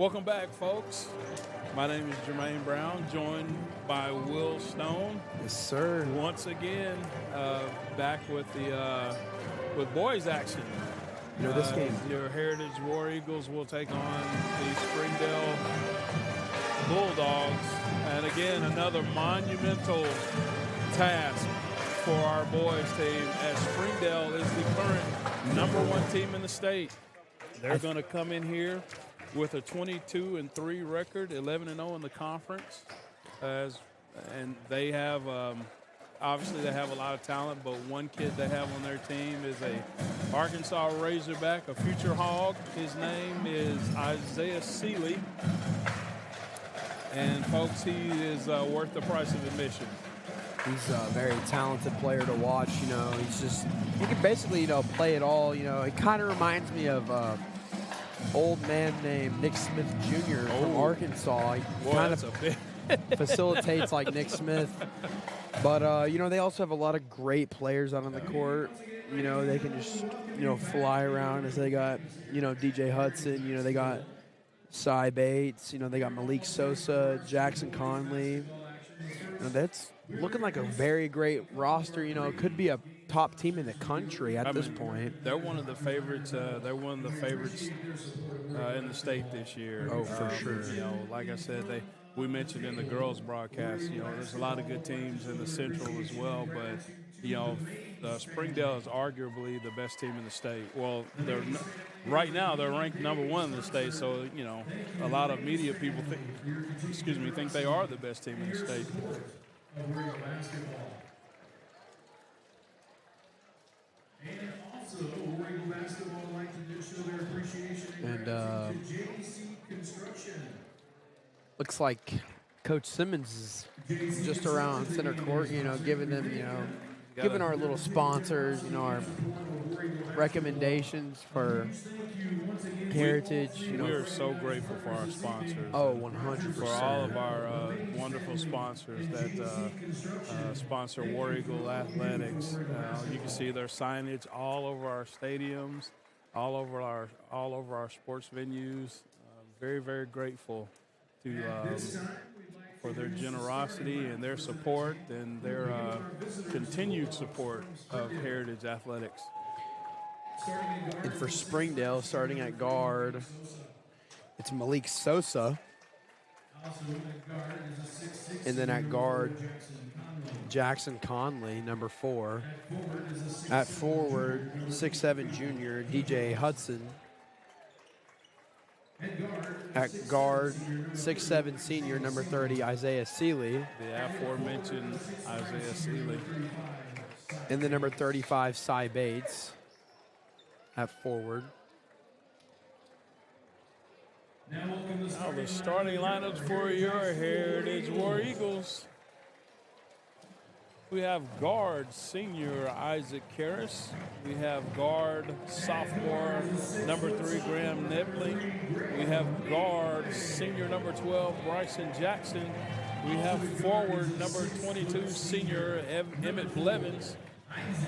Welcome back, folks. My name is Jermaine Brown, joined by Will Stone. Yes, sir. Once again, back with the with boys action. You know, this game. Your Heritage War Eagles will take on the Springdale Bulldogs, and again, another monumental task for our boys team, as Springdale is the current #1 team in the state. They're going to come in here with a 22-3 record, 11-0 in the conference, and they have obviously they have a lot of talent. But one kid they have on their team is a Arkansas Razorback, a future Hog. His name is Isaiah Seeley, and folks, he is worth the price of admission. He's a very talented player to watch. You know, he can basically play it all. You know, it kind of reminds me of old man named Nick Smith Jr. from Arkansas. He kind of facilitates like Nick Smith. But, you know, they also have a lot of great players out on the court. You know, they can just, fly around as they got, DJ Hudson. You know, they got Cy Bates. You know, they got Malik Sosa, Jackson Conley. You know, that's looking like a very great roster. You know, it could be a top team in the country at this point. They're one of the favorites. They're one of the favorites in the state this year. Oh, for sure. You know, like I said, we mentioned in the girls' broadcast. You know, there's a lot of good teams in the Central as well, but Springdale is arguably the best team in the state. Well, right now they're ranked #1 in the state, so a lot of media people think they are the best team in the state. And looks like Coach Simmons is just around center court, giving them, giving our little sponsors, our recommendations for Heritage. We are so grateful for our sponsors. Oh, 100%. For all of our wonderful sponsors that sponsor War Eagle Athletics. You can see their signage all over our stadiums, all over our sports venues. Very, very grateful for their generosity and their support and their continued support of Heritage Athletics. And for Springdale, starting at guard, it's Malik Sosa. And then at guard, Jackson Conley, #4. At forward, 6'7" junior, DJ Hudson. At guard, 6'7" senior, #30, Isaiah Seeley. The aforementioned Isaiah Seeley. And the #35, Cy Bates at forward. Now the starting lineups for your Heritage War Eagles. We have guard senior Isaac Karras. We have guard sophomore #3 Graham Nibley. We have guard senior #12 Bryson Jackson. We have forward #22 senior Emmett Blevins.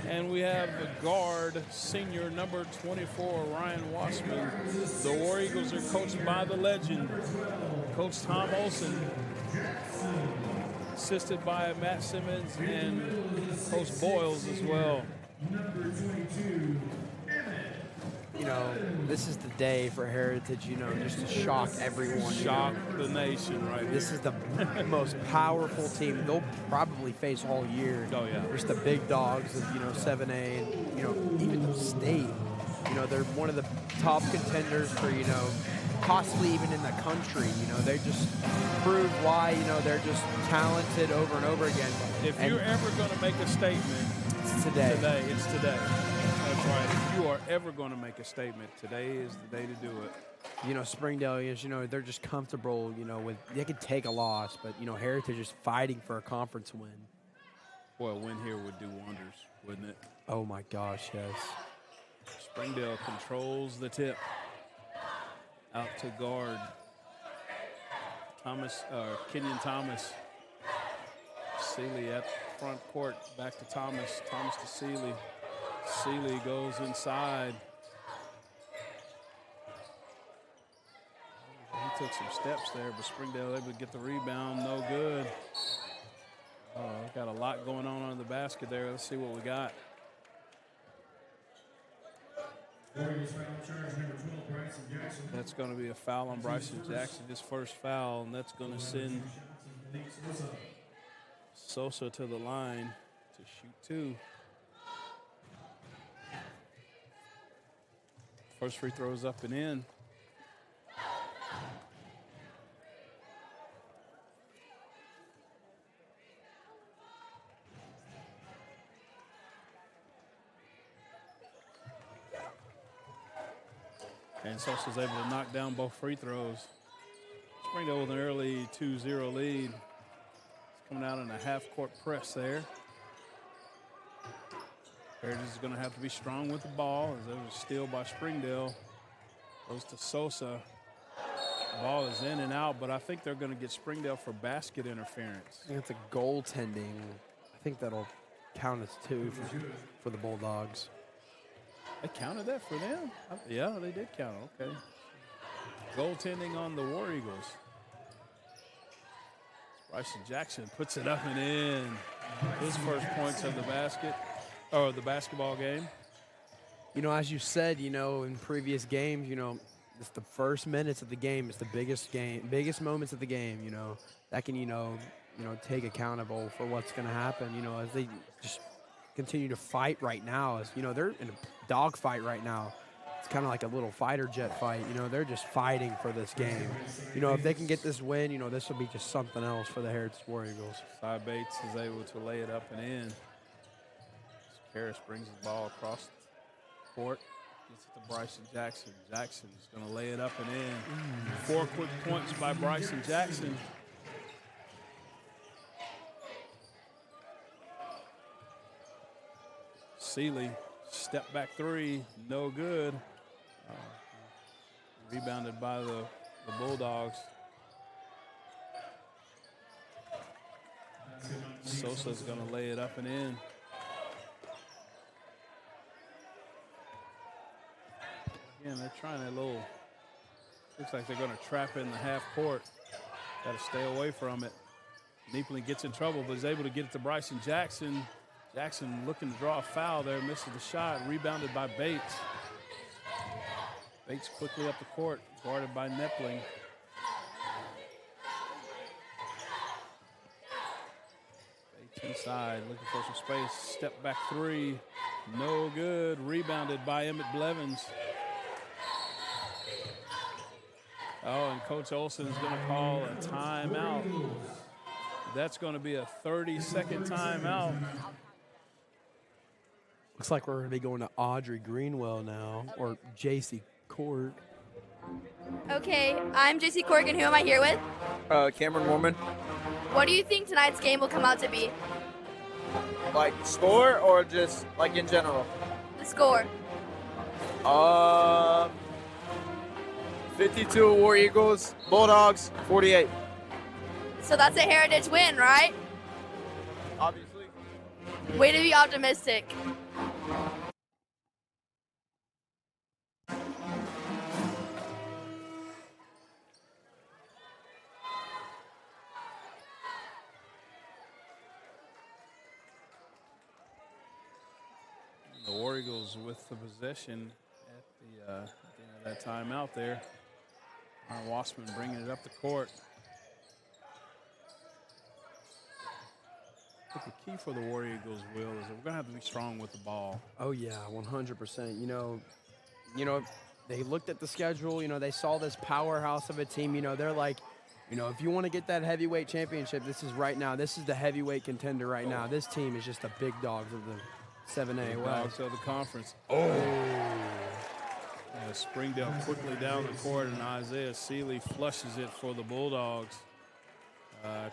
And we have the guard senior #24 Ryan Wassman. The War Eagles are coached by the legend, Coach Tom Olson, assisted by Matt Simmons and Coach Boyles as well. This is the day for Heritage, just to shock everyone. Shock the nation, right? This is the most powerful team they'll probably face all year. Oh, yeah. There's the big dogs of, 7A and, even the state. They're one of the top contenders for, possibly even in the country. They just prove why, they're just talented over and over again. If you're ever going to make a statement, it's today. It's today. That's right. If you are ever going to make a statement, today is the day to do it. Springdale is, they're just comfortable, they could take a loss, but, Heritage is fighting for a conference win. Boy, a win here would do wonders, wouldn't it? Oh, my gosh, yes. Springdale controls the tip. Out to guard. Kenyon Thomas. Seeley at front court. Back to Thomas. Thomas to Seeley. Seeley goes inside. He took some steps there, but Springdale able to get the rebound. No good. Got a lot going on under the basket there. Let's see what we got. That's going to be a foul on Bryson Jackson, his first foul, and that's going to send Sosa to the line to shoot 2. First free throw is up and in. And Sosa's able to knock down both free throws. Springdale with an early 2-0 lead. It's coming out in a half-court press there. Heritage is going to have to be strong with the ball as there was a steal by Springdale. Goes to Sosa. The ball is in and out, but I think they're going to get Springdale for basket interference. I think it's a goaltending. I think that'll count as 2 for the Bulldogs. They counted that for them? Yeah, they did count it. Okay. Goaltending on the War Eagles. Bryson Jackson puts it up and in. His first points of the basketball game. You know, as you said, you know, in previous games, you know, it's the first minutes of the game. It's the biggest moments of the game, you know, that can, you know, take accountable for what's going to happen, you know, as they just continue to fight right now. As, you know, they're in a dogfight right now. It's kind of like a little fighter jet fight. You know, they're just fighting for this game. You know, if they can get this win, you know, this will be just something else for the Heritage War Eagles. Cy Bates is able to lay it up and in. Harris brings the ball across the court. Gets it to Bryson Jackson. Jackson's going to lay it up and in. 4 quick points by Bryson Jackson. Seeley, step back 3, no good. Rebounded by the Bulldogs. Sosa's going to lay it up and in. Again, they're trying a little, looks like they're going to trap in the half court. Got to stay away from it. Neepling gets in trouble, but is able to get it to Bryson Jackson. Jackson looking to draw a foul there, misses the shot, rebounded by Bates. Bates quickly up the court, guarded by Neepling. Bates inside, looking for some space. Step back 3, no good. Rebounded by Emmett Blevins. Oh, and Coach Olson is going to call a timeout. That's going to be a 30-second timeout. Looks like we're going to be going to Audrey Greenwell now, or J.C. Cork. Okay, I'm J.C. Cork, and who am I here with? Cameron Mormon. What do you think tonight's game will come out to be? Like score or just like in general? The score. 52 War Eagles, Bulldogs 48. So that's a Heritage win, right? Obviously. Way to be optimistic. The War Eagles with the possession at the end of that timeout there. Aaron Wassman bringing it up the court. I think the key for the War Eagles, Will, is that we're going to have to be strong with the ball. Oh, yeah, 100%. You know, they looked at the schedule. You know, they saw this powerhouse of a team. You know, they're like, you know, if you want to get that heavyweight championship, this is right now. This is the heavyweight contender right now. This team is just the big dogs of the 7A Dogs of the conference. Oh! Springdale quickly down the court, and Isaiah Seeley flushes it for the Bulldogs.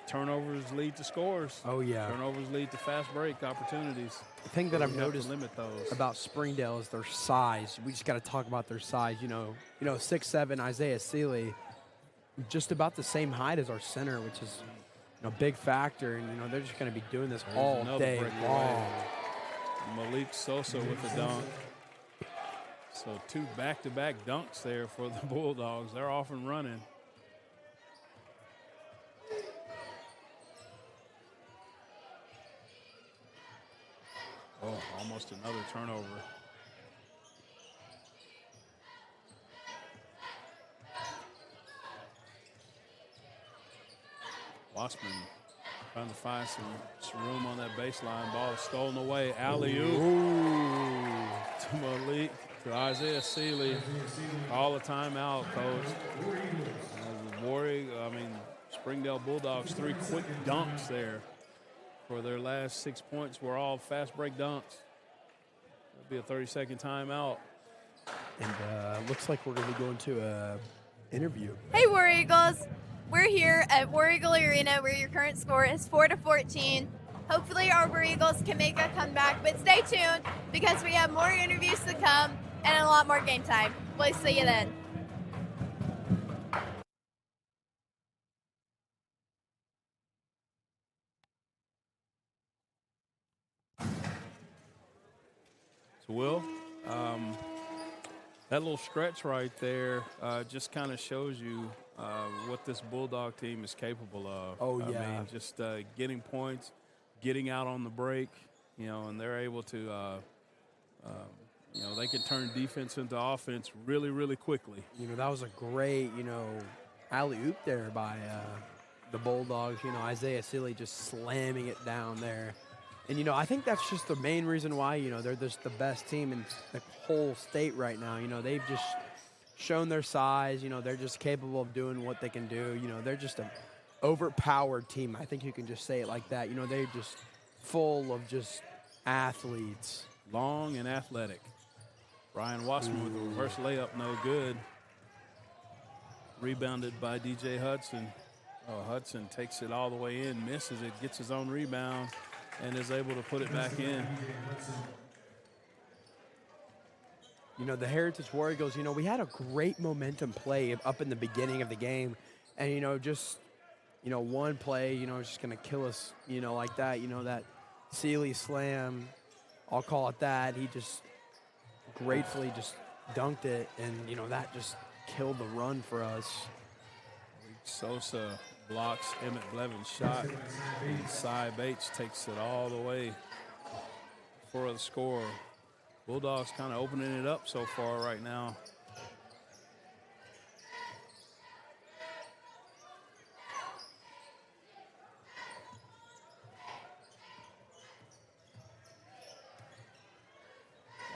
Turnovers lead to scores. Oh, yeah. Turnovers lead to fast break opportunities. The thing that I've noticed limit those. about Springdale is their size. We just got to talk about their size. You know, 6'7" Isaiah Seeley, just about the same height as our center, which is, you know, a big factor. And, you know, they're just going to be doing this all day long. Malik Sosa with the dunk. So 2 back-to-back dunks there for the Bulldogs. They're off and running. almost another turnover. Wassman trying to find some room on that baseline. Ball is stolen away. Alley-oop to Malik, to Isaiah Seeley. Call a timeout, Coach. Springdale Bulldogs, 3 quick dunks there for their last 6 points were all fast break dunks. That'll be a 30-second timeout. And looks like we're going to be going to a interview. Hey, War Eagles. We're here at War Eagle Arena where your current score is 4-14. Hopefully our War Eagles can make a comeback, but stay tuned because we have more interviews to come and a lot more game time. We'll see you then. So, Will, that little stretch right there just kind of shows you what this Bulldog team is capable of. Oh, yeah. I mean, just getting points, getting out on the break, and they're able to, they can turn defense into offense really, really quickly. That was a great, alley-oop there by the Bulldogs. Isaiah Seeley just slamming it down there. And, I think that's just the main reason why, they're just the best team in the whole state right now. They've just shown their size. They're just capable of doing what they can do. They're just an overpowered team. I think you can just say it like that. They're just full of just athletes. Long and athletic. Brian Wassman with a reverse layup, no good. Rebounded by DJ Hudson. Hudson takes it all the way in, misses it, gets his own rebound, and is able to put it back in. The Heritage War Eagles, we had a great momentum play up in the beginning of the game. And, just, one play, is just going to kill us, like that. That Seeley slam, I'll call it that. He just gratefully just dunked it. And, that just killed the run for us. Sosa blocks Emmett Blevins' shot. And Cy Bates takes it all the way for the score. Bulldogs kind of opening it up so far right now.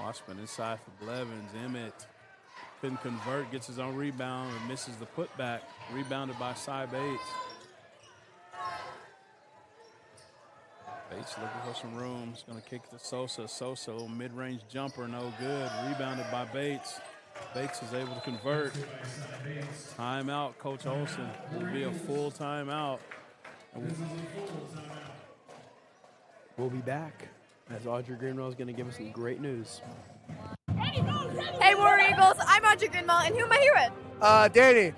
Wassman inside for Blevins. Emmett couldn't convert, gets his own rebound and misses the putback. Rebounded by Cy Bates. Bates looking for some room. He's going to kick to Sosa. Sosa, a little mid-range jumper, no good. Rebounded by Bates. Bates is able to convert. Timeout, Coach Olson. Will be a full timeout. We'll be back as Audrey Greenwell is going to give us some great news. Hey, War Eagles. I'm Audrey Greenwell, and who am I here with? Danny.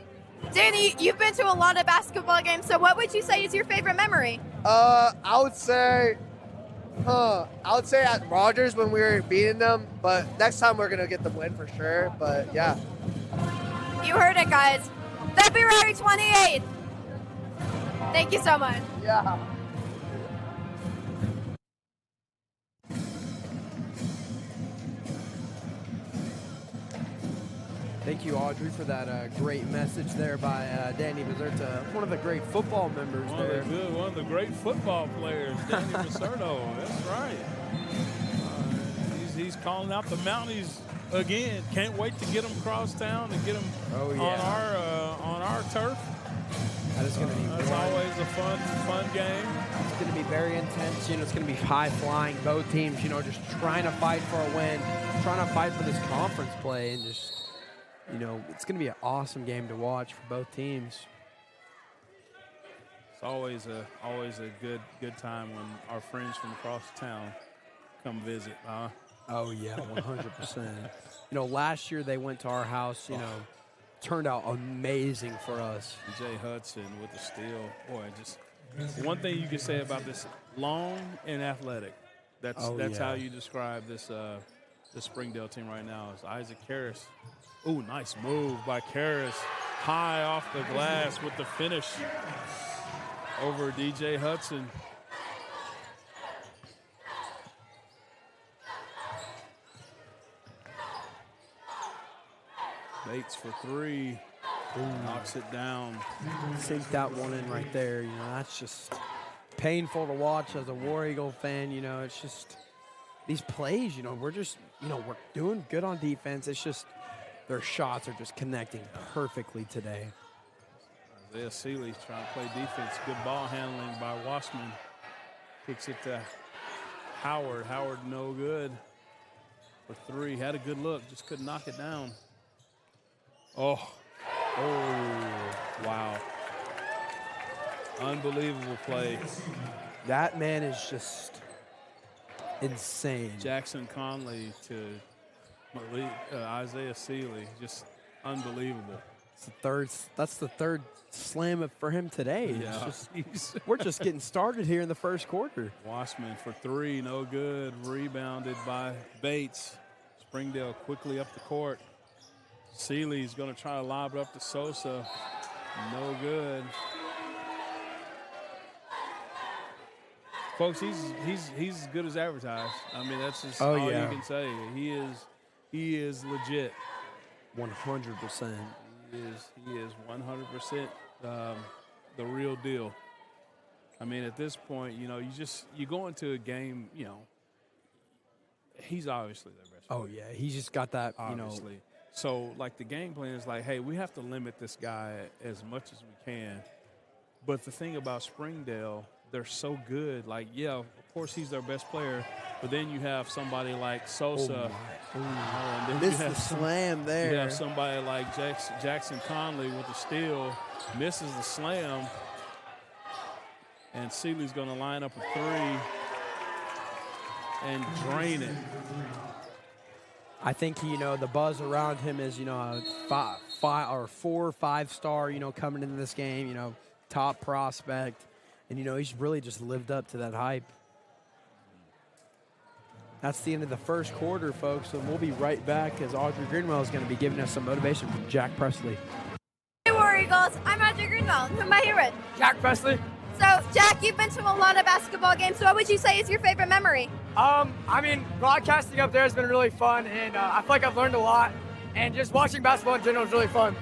Danny, you've been to a lot of basketball games, so what would you say is your favorite memory? I would say at Rogers when we were beating them, but next time we're gonna get the win for sure. But yeah. You heard it, guys. February 28th. Thank you so much. Yeah. Thank you, Audrey, for that great message there by Danny Bezerta, one of the great football members there. One of the great football players, Danny Bezerta. That's right. He's calling out the Mounties again. Can't wait to get them across town and get them on our turf. That is going to be That's always a fun game. It's going to be very intense. It's going to be high flying. Both teams, just trying to fight for a win, trying to fight for this conference play, and just. It's going to be an awesome game to watch for both teams. It's always a good time when our friends from across town come visit, huh? Oh yeah, 100%. Last year they went to our house. Turned out amazing for us. Jay Hudson with the steal. Boy, just one thing you can say about this: long and athletic. That's how you describe this Springdale team right now. Is Isaac Karras. Ooh, nice move by Karras. High off the glass with the finish over DJ Hudson. Bates for three. Knocks it down. Sink that one in right there. You know, that's just painful to watch as a War Eagle fan. You know, it's just these plays, you know, we're doing good on defense. It's just their shots are just connecting perfectly today. Isaiah Seeley trying to play defense. Good ball handling by Wassman. Kicks it to Howard. Howard no good for three. Had a good look, just couldn't knock it down. Oh, wow. Unbelievable play. That man is just insane. Jackson Conley to Isaiah Seeley, just unbelievable. That's the third slam for him today. Yeah. We're just getting started here in the first quarter. Wassman for three, no good. Rebounded by Bates. Springdale quickly up the court. Seeley's going to try to lob it up to Sosa. No good. Folks, he's as good as advertised. I mean, that's just all you can say. He is legit. 100%. He is 100% the real deal. I mean, at this point, you know, you go into a game, you know, he's obviously their best player. Oh yeah, he's just got that, obviously. you know. So, like, the game plan is like, hey, we have to limit this guy as much as we can. But the thing about Springdale, they're so good. Like, yeah, of course he's their best player, but then you have somebody like Sosa. Oh, and then missed the slam there. You have somebody like Jackson Conley with the steal, misses the slam, and Seeley's going to line up a three and drain it. I think, you know, the buzz around him is, you know, a 4 or 5 star, you know, coming into this game, you know, top prospect. And, you know, he's really just lived up to that hype. That's the end of the first quarter, folks, and we'll be right back as Audrey Greenwell is going to be giving us some motivation from Jack Presley. Hey, War Eagles. I'm Audrey Greenwell. Who am I here with? Jack Presley. So, Jack, you've been to a lot of basketball games. So what would you say is your favorite memory? I mean, broadcasting up there has been really fun, and I feel like I've learned a lot. And just watching basketball in general is really fun.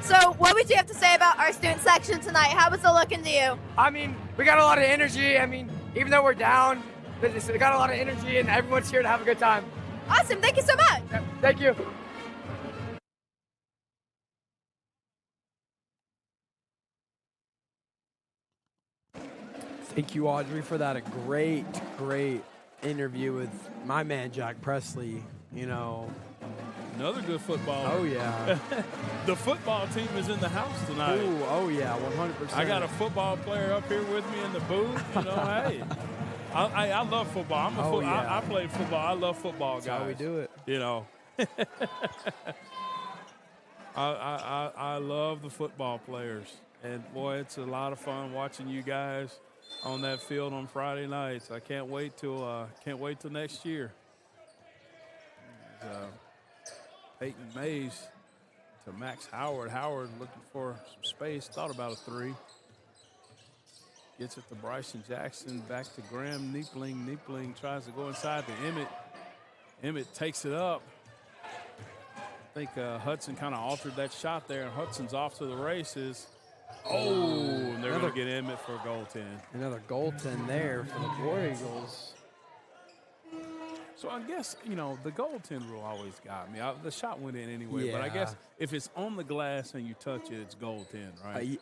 So, what would you have to say about our student section tonight? How was it looking to you? I mean, we got a lot of energy. I mean, even though we're down, we got a lot of energy, and everyone's here to have a good time. Awesome. Thank you so much. Yeah, thank you. Thank you, Audrey, for that. A great interview with my man, Jack Presley. You know, another good football. Oh, yeah. The football team is in the house tonight. Ooh, oh, yeah, 100%. I got a football player up here with me in the booth. You know, hey, I love football. I play football. I love football, guys. That's how we do it. You know. I love the football players. And, boy, it's a lot of fun watching you guys on that field on Friday nights. I can't wait till next year. Peyton Mays to Max Howard. Howard looking for some space. Thought about a three. Gets it to Bryson Jackson. Back to Graham Neepling. Neepling tries to go inside to Emmett. Emmett takes it up. I think Hudson kind of altered that shot there, and Hudson's off to the races. Oh, and they're going to get Emmett for a goaltend. Another goaltend there for the War Eagles. So I guess, you know, the goaltend rule always got me. The shot went in anyway, but I guess if it's on the glass and you touch it, it's goaltend, right?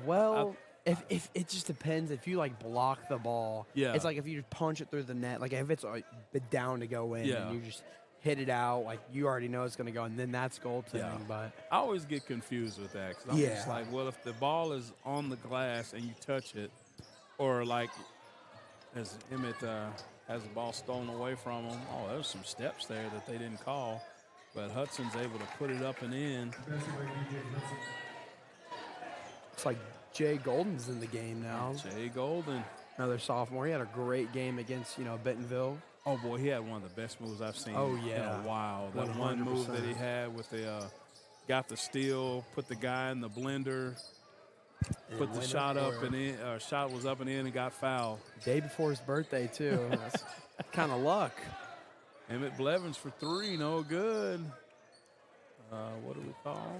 Well, if it just depends. If you, like, block the ball, it's like if you just punch it through the net. Like, if it's down to go in and you just hit it out, like, you already know it's going to go, and then that's goaltending. Yeah. But I always get confused with that because I'm just like, well, if the ball is on the glass and you touch it, or like as Emmett has the ball stolen away from him, there's some steps there that they didn't call, but Hudson's able to put it up and in. It's like Jay Golden's in the game now. Jay Golden. Another sophomore. He had a great game against, Bentonville. Oh, boy, he had one of the best moves I've seen in a while. That 100%. One move that he had with the got the steal, put the guy in the blender, put the shot up and in. Shot was up and in and got fouled. Day before his birthday, too. That's kind of luck. Emmett Blevins for three, no good. What do we call?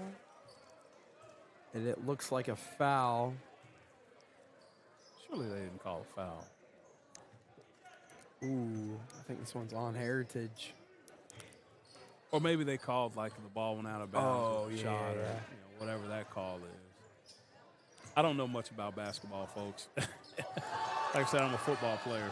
And it looks like a foul. Surely they didn't call a foul. Ooh, I think this one's on Heritage. Or maybe they called like the ball went out of bounds. Oh, or yeah. shot or, whatever that call is. I don't know much about basketball, folks. Like I said, I'm a football player.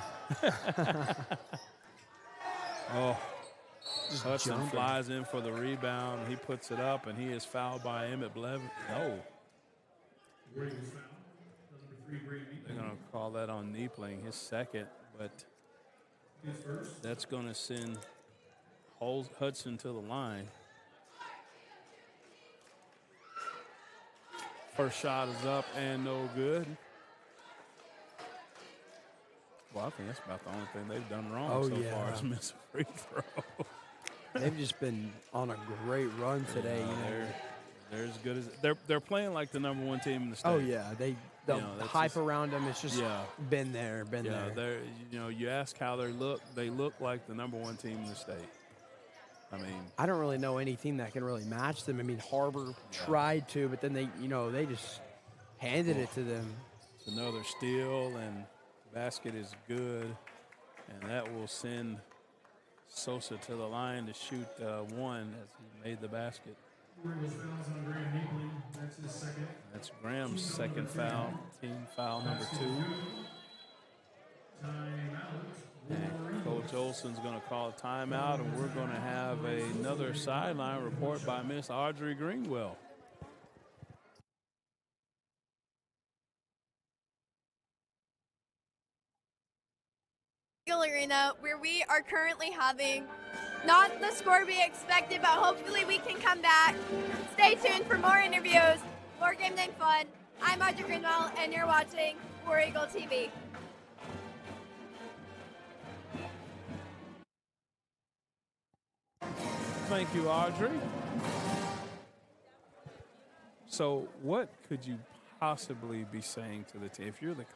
Hudson jumping. flies in for the rebound. He puts it up, and he is fouled by Emmett Blevins. No. They're going to call that on Neepling, his second, but that's going to send Hudson to the line. First shot is up and no good. Well, I think that's about the only thing they've done wrong so far is miss a free throw. They've just been on a great run today. They're as good as they're playing like the number one team in the state. Oh yeah, the hype around them has just been there. They're you ask how they look like the number one team in the state. I mean, I don't really know any team that can really match them. I mean, Harbor tried to, but then they just handed it to them. It's another steal, and basket is good, and that will send Sosa to the line to shoot one as he made the basket. That's Graham's second foul, team foul number 2. And Coach Olson's going to call a timeout, and we're going to have another sideline report by Miss Audrey Greenwell. Arena, where we are currently having not the score we expected, but hopefully we can come back. Stay tuned for more interviews, more game day fun. I'm Audrey Greenwell, and you're watching War Eagle TV. Thank you, Audrey. So what could you possibly be saying to the team if you're the coach?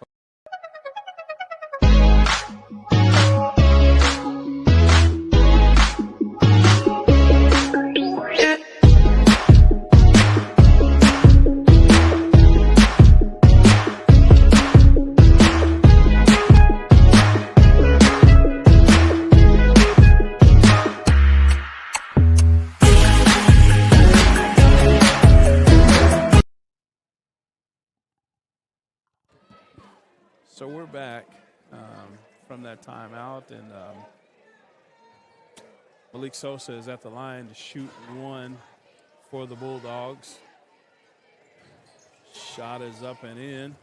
So we're back from that timeout, and Malik Sosa is at the line to shoot one for the Bulldogs. Shot is up and in.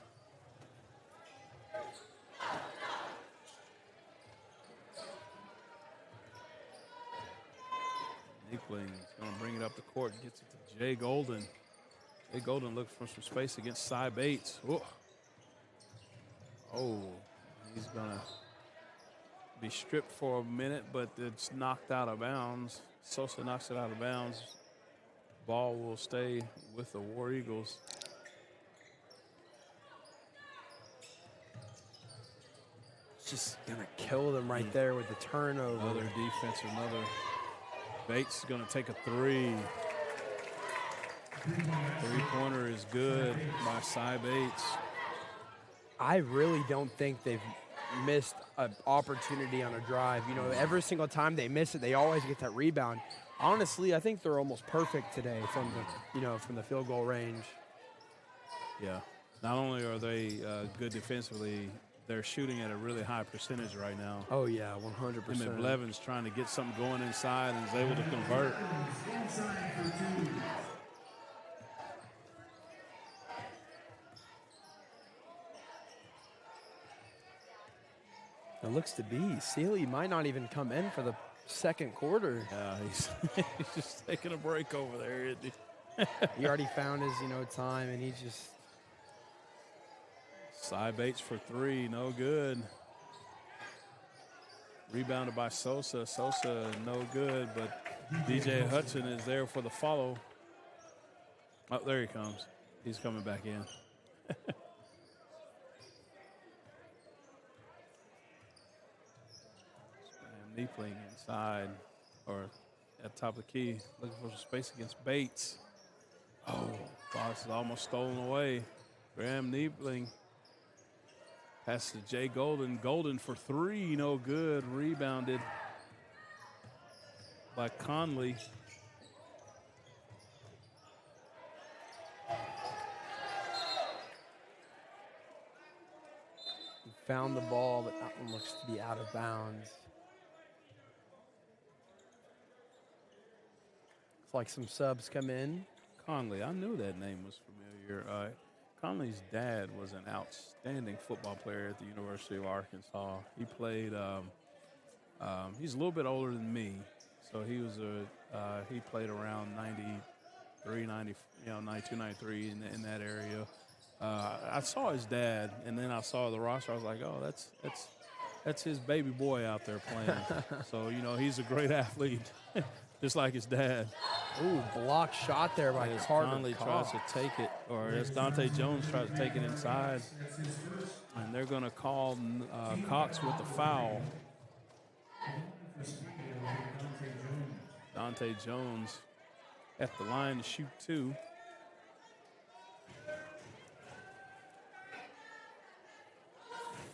Neepling is going to bring it up the court, gets it to Jay Golden. Jay Golden looking for some space against Cy Bates. Ooh. Oh, he's going to be stripped for a minute, but it's knocked out of bounds. Sosa knocks it out of bounds. Ball will stay with the War Eagles. It's just going to kill them right there with the turnover. Another defense, another. Bates is going to take a three. Three-pointer is good by Cy Bates. I really don't think they've missed an opportunity on a drive. You know, every single time they miss it, they always get that rebound. Honestly, I think they're almost perfect today from the field goal range. Yeah. Not only are they good defensively, they're shooting at a really high percentage right now. Oh, yeah, 100%. Emmett Blevins trying to get something going inside and is able to convert. It looks to be. Sealy might not even come in for the second quarter. Yeah, he's just taking a break over there, isn't he? He already found his, time, and he just. Cy Bates for three, no good. Rebounded by Sosa. Sosa, no good, but DJ Hudson is there for the follow. Oh, there he comes. He's coming back in. Neepling inside, or at top of the key, looking for some space against Bates. Oh, box is almost stolen away. Graham Niebling. Pass to Jay Golden. Golden for three, no good. Rebounded by Conley. He found the ball, but that one looks to be out of bounds. It's like some subs come in. Conley, I knew that name was familiar. Conley's dad was an outstanding football player at the University of Arkansas. He played, he's a little bit older than me, so he played around 93, 92, 93 in that area. I saw his dad, and then I saw the roster. I was like, oh, that's his baby boy out there playing. So, he's a great athlete, just like his dad. Ooh, blocked shot there by Carter Conley Cox. tries to take it, or as Dante Jones tries to take it inside. And they're going to call Cox with the foul. Dante Jones at the line to shoot two.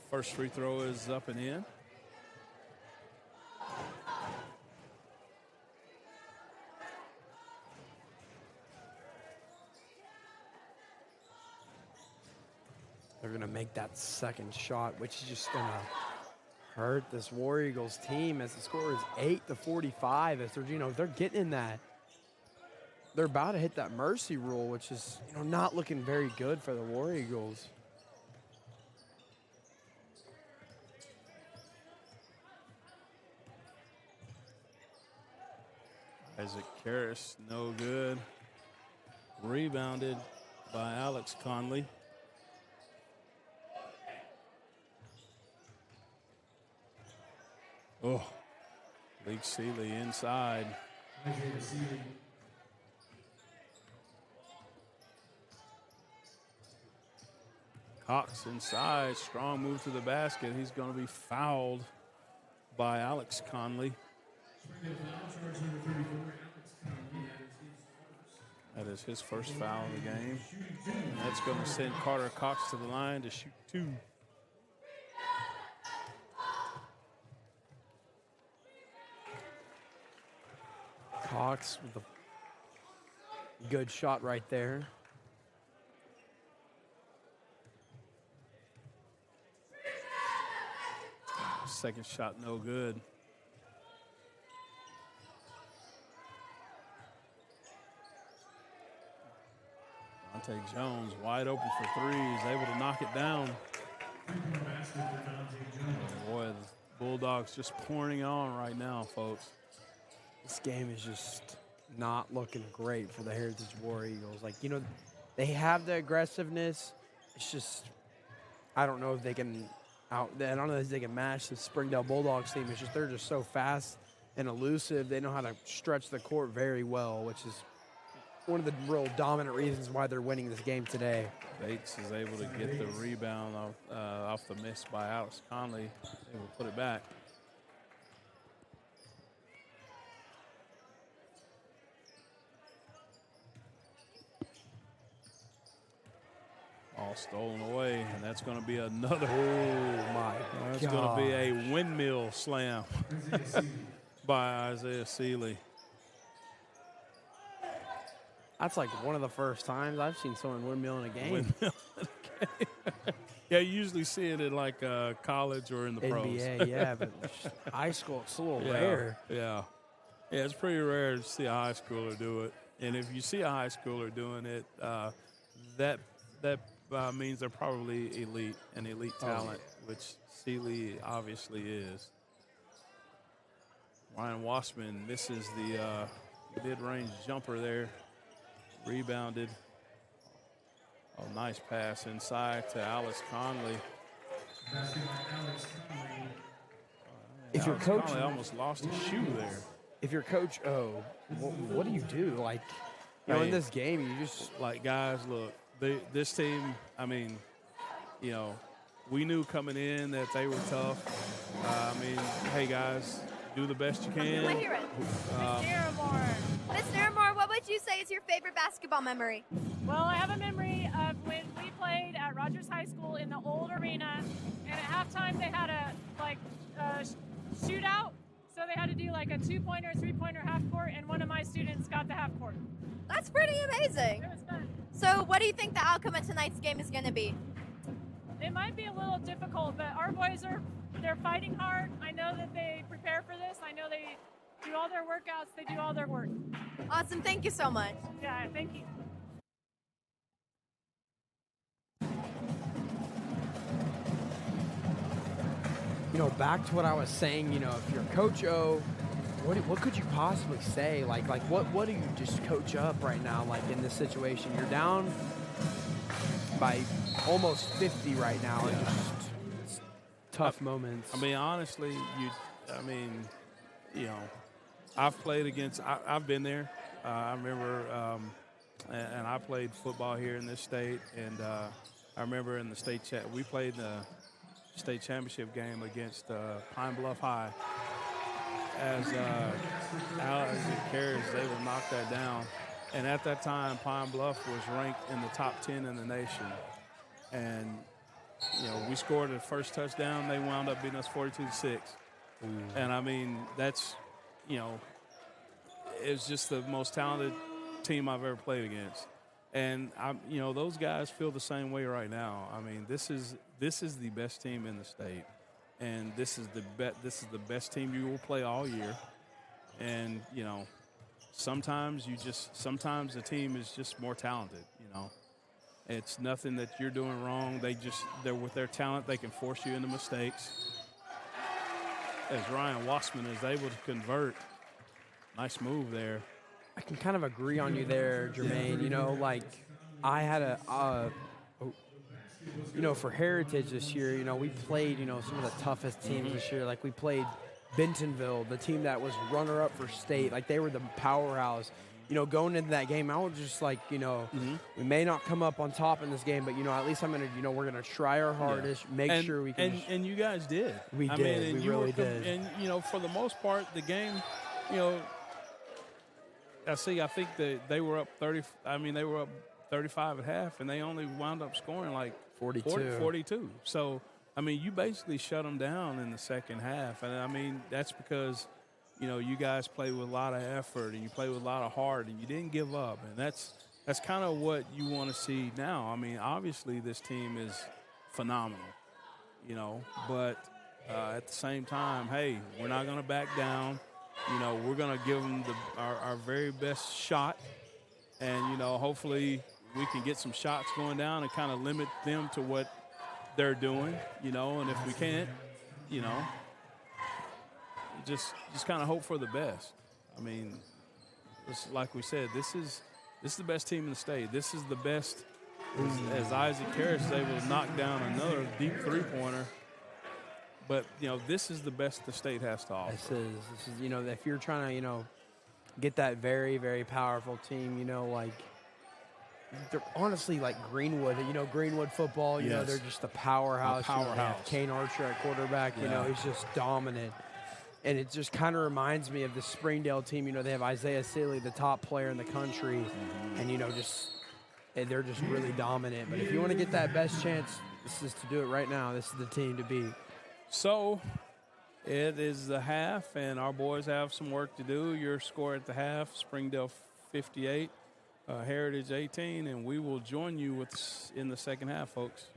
First free throw is up and in. They're going to make that second shot, which is just going to hurt this War Eagles team as the score is 8-45. As they're getting in that. They're about to hit that mercy rule, which is not looking very good for the War Eagles. Isaac Karras, no good. Rebounded by Alex Conley. Oh, Leak Seeley inside. Cox inside, strong move to the basket. He's going to be fouled by Alex Conley. That is his first foul of the game. And that's going to send Carter Cox to the line to shoot two. Cox with a good shot right there. Second shot, no good. Dante Jones wide open for three. He's able to knock it down. Oh boy, the Bulldogs just pouring on right now, folks. This game is just not looking great for the Heritage War Eagles. They have the aggressiveness. It's just, I don't know if they can match the Springdale Bulldogs team. It's just they're just so fast and elusive. They know how to stretch the court very well, which is one of the real dominant reasons why they're winning this game today. Bates is able to get the rebound off the miss by Alex Conley. Able to put it back. All stolen away, and that's going to be another. Oh, my That's God. going to be a windmill slam by Isaiah Seeley. That's like one of the first times I've seen someone windmill in a game. Windmill in a game. Yeah, you usually see it in like college or in the pros. NBA, yeah, but high school, it's a little rare. Yeah, it's pretty rare to see a high schooler do it. And if you see a high schooler doing it, that means they're probably an elite talent, which Seeley obviously is. Ryan Wassman misses the mid-range jumper there. Rebounded. Oh, nice pass inside to Alex Conley. If your coach Conley almost lost a shoe there. If your coach, what do you do? In this game, you just guys, look. This team, we knew coming in that they were tough. Hey, guys, do the best you Let's can. hear it. Miss Miss Naramore, what would you say is your favorite basketball memory? Well, I have a memory of when we played at Rogers High School in the old arena, and at halftime they had a shootout, so they had to do like a 2-pointer, 3-pointer, half court, and one of my students got the half court. That's pretty amazing. It was fun. So what do you think the outcome of tonight's game is going to be? It might be a little difficult, but our boys they're fighting hard. I know that they prepare for this. I know they do all their workouts. They do all their work. Awesome. Thank you so much. Yeah, thank you. Back to what I was saying, if you're Coach O, what could you possibly say? Like what do you just coach up right now, like in this situation? You're down by almost 50 right now, and just tough moments. I mean, honestly, I've played against, I've been there. I remember, and I played football here in this state, and I remember in the we played the state championship game against Pine Bluff High. As Carriers, they would knock that down. And at that time, Pine Bluff was ranked in the top 10 in the nation. And, we scored the first touchdown. They wound up beating us 42-6. And, I mean, that's, it's just the most talented team I've ever played against. And, those guys feel the same way right now. I mean, this is the best team in the state. And this is the best team you will play all year. And, sometimes the team is just more talented, It's nothing that you're doing wrong. They're with their talent, they can force you into mistakes. As Ryan Wassman is able to convert, nice move there. I can kind of agree on you there, Jermaine. I had for Heritage this year, we played, some of the toughest teams this year. Like we played Bentonville, the team that was runner-up for state. Like they were the powerhouse. Going into that game, I was just like, we may not come up on top in this game, but, at least I'm going to, we're going to try our hardest, make sure we can. And you guys did. We did. We really did. And, for the most part, the game, I think that they were up 30. They were up 35 at half, and they only wound up scoring like 42. So, you basically shut them down in the second half. And, that's because, you guys play with a lot of effort and you play with a lot of heart and you didn't give up. And that's kind of what you want to see now. Obviously this team is phenomenal, but at the same time, hey, we're not going to back down. We're going to give them our very best shot. And, hopefully we can get some shots going down and kind of limit them to what they're doing, and if we can't, just kind of hope for the best. Like we said, this is the best team in the state. This is the best, as Isaac Karras is able to knock down another deep three-pointer. But, this is the best the state has to offer. This is if you're trying to, get that very, very powerful team, they're honestly like Greenwood, Greenwood football, Yes. They're just a powerhouse. Kane Archer at quarterback, he's just dominant. And it just kind of reminds me of the Springdale team. They have Isaiah Sealy, the top player in the country, and, they're just really dominant. But if you want to get that best chance, this is to do it right now. This is the team to beat. So it is the half, and our boys have some work to do. Your score at the half, Springdale 58, Heritage 18, and we will join you in the second half, folks.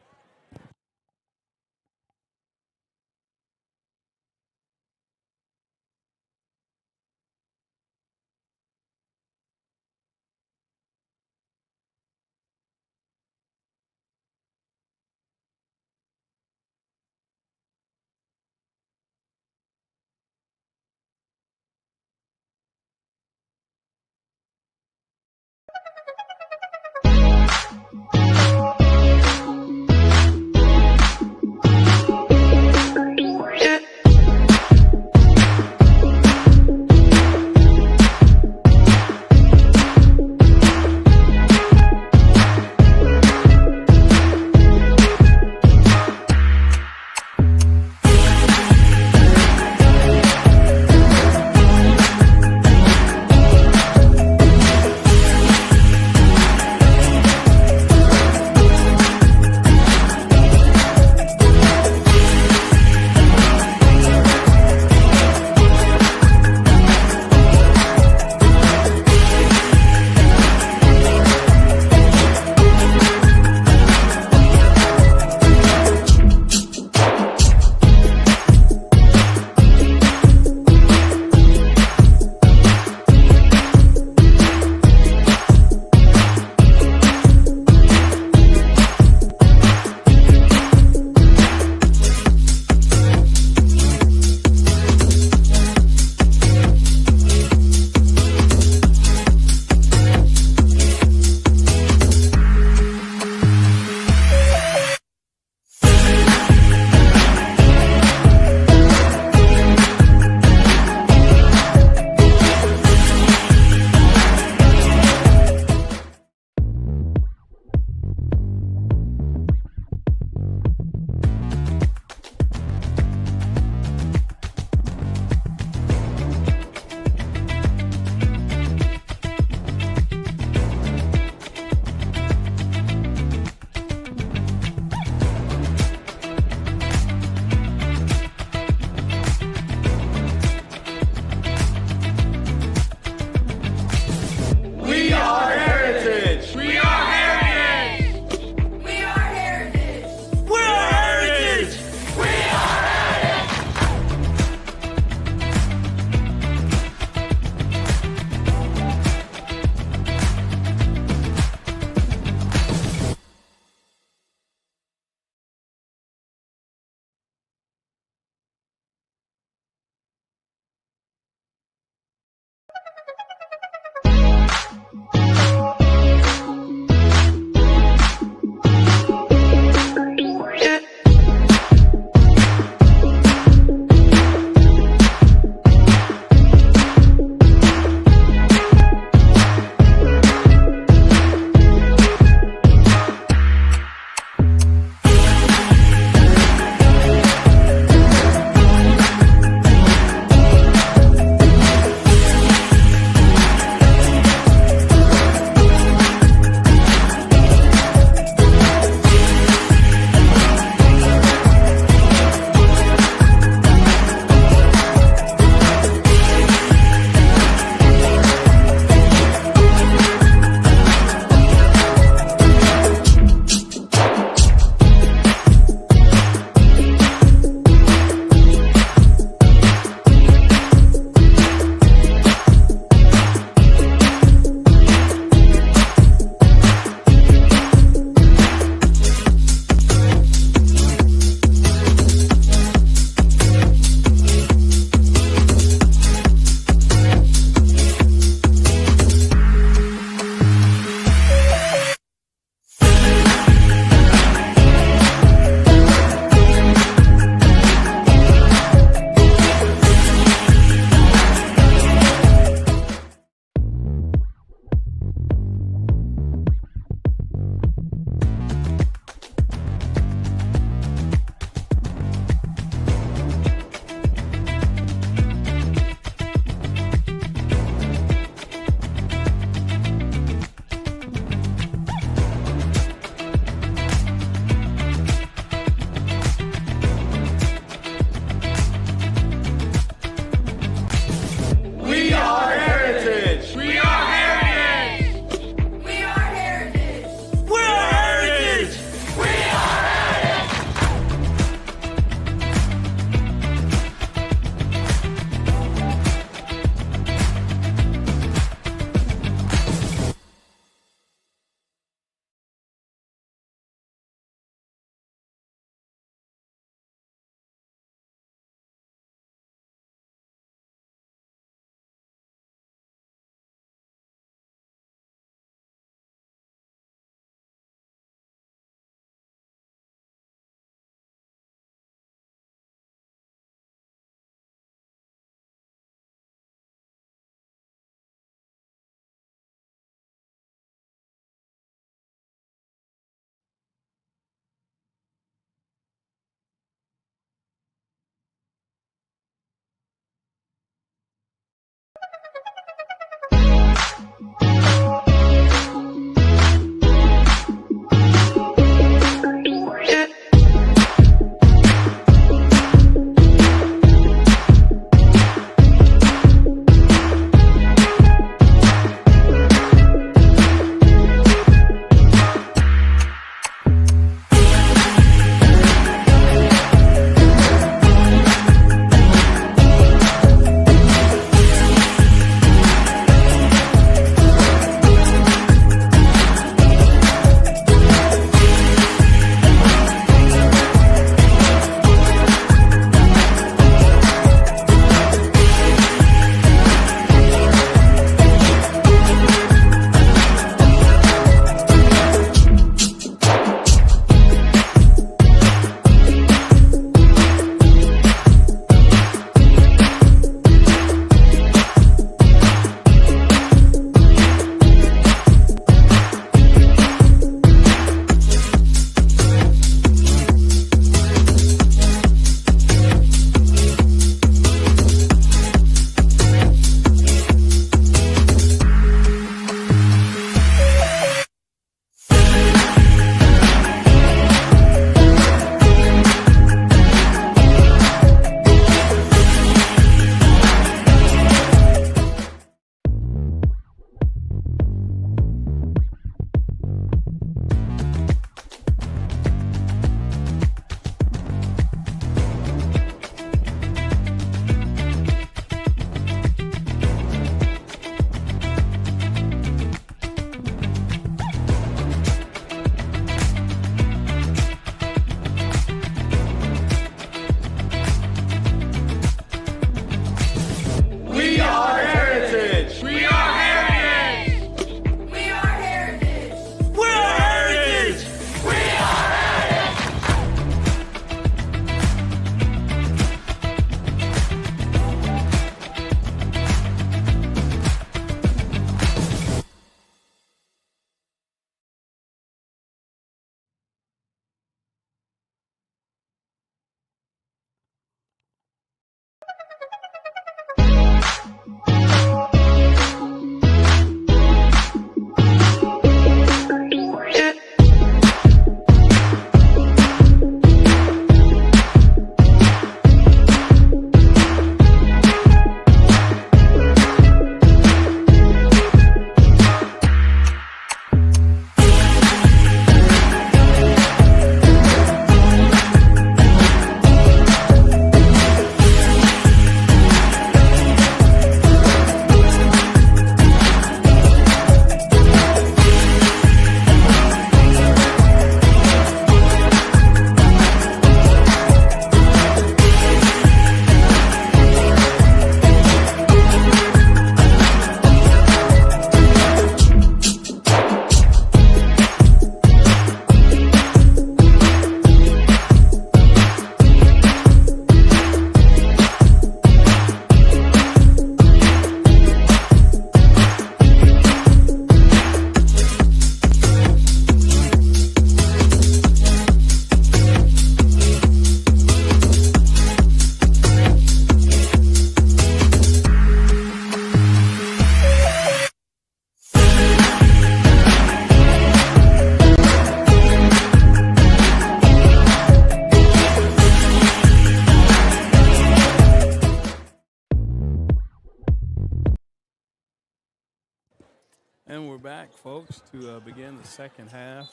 we're back, folks, to begin the second half.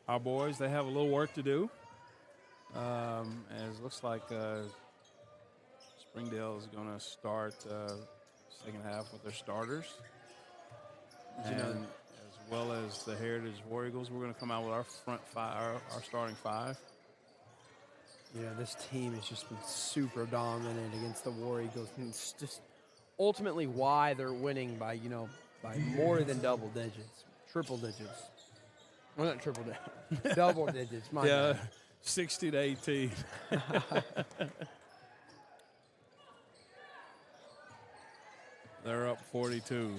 Our boys, they have a little work to do. As it looks like Springdale is going to start second half with their starters. And as well as the Heritage War Eagles, we're going to come out with our front five, our starting five. You know, this team has just been super dominant against the War Eagles. And it's just ultimately why they're winning by, by more than double digits, triple digits. Well, not triple digits, double digits. My Yeah, bad. 60 to 18. They're up 42.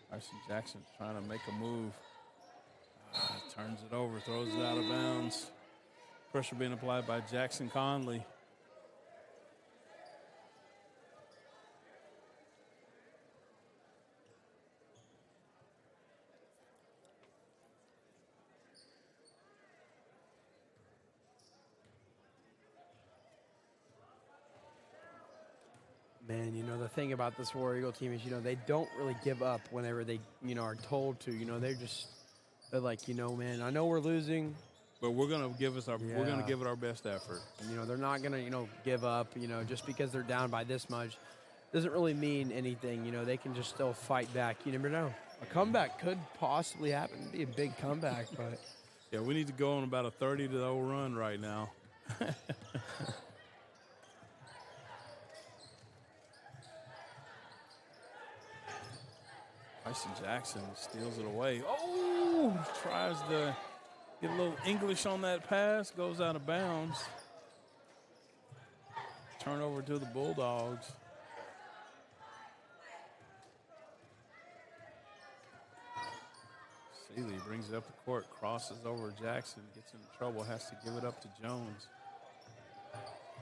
Bryson Jackson trying to make a move. Turns it over, throws it out of bounds. Pressure being applied by Jackson Conley. Man, the thing about this War Eagle team is, they don't really give up whenever they, are told to. They're like, man, I know we're losing, but we're gonna give it our best effort. And, they're not gonna, give up. Just because they're down by this much, doesn't really mean anything. They can just still fight back. You never know. A comeback could possibly happen. It'd be a big comeback, but yeah, we need to go on about a 30-0 run right now. Bryson Jackson steals it away. Oh, tries to get a little English on that pass, goes out of bounds. Turnover to the Bulldogs. Seeley brings it up the court, crosses over Jackson, gets into trouble, has to give it up to Jones.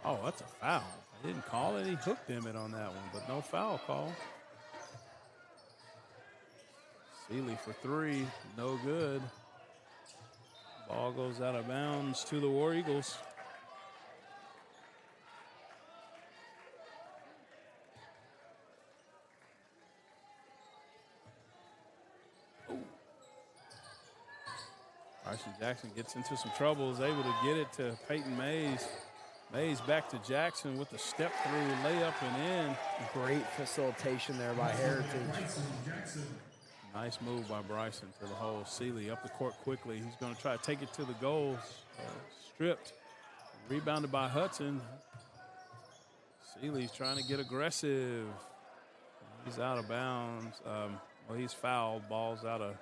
Oh, that's a foul. I didn't call it. He hooked Emmett on that one, but no foul call. Seeley for three, no good. Ball goes out of bounds to the War Eagles. Bryson Jackson gets into some trouble, is able to get it to Peyton Mays. Mays back to Jackson with the step through layup and in. great facilitation there by Heritage. Nice move by Bryson to the hole. Seeley up the court quickly. He's going to try to take it to the goals. Stripped. Rebounded by Hudson. Seeley's trying to get aggressive. He's out of bounds. Well, he's fouled. Ball's out of.